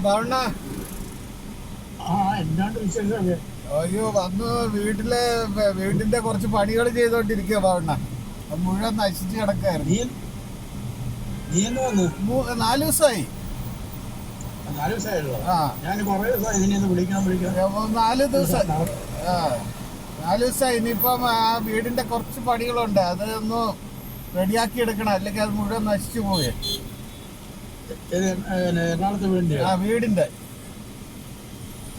ബാവണ്ണ എന്നാണ്ട് വിശേഷമൊക്കെ? അയ്യോ വന്ന് വീടിന്റെ കുറച്ച് പണികൾ ചെയ്തോണ്ടിരിക്കുക ബാവണ്ണ. അത് മുഴുവൻ നശിച്ച് കിടക്കായിരുന്നു. നീ എന്ന് വന്നു? 4 ദിവസമായി. 4 ദിവസമായല്ലോ. ആ ഞാൻ കുറെ ദിവസമായി ഇതിനെ വിളിക്കണം 4 ദിവസം. ആ 4 ദിവസമായി. ഇനിയിപ്പം ആ വീടിന്റെ കുറച്ച് പണികളുണ്ട്, അത് ഒന്ന് റെഡിയാക്കി എടുക്കണം, അല്ലെങ്കിൽ അത് മുഴുവൻ നശിച്ചു പോയേ. എറണാകുളത്ത് വീടിന്റെ വീടിന്റെ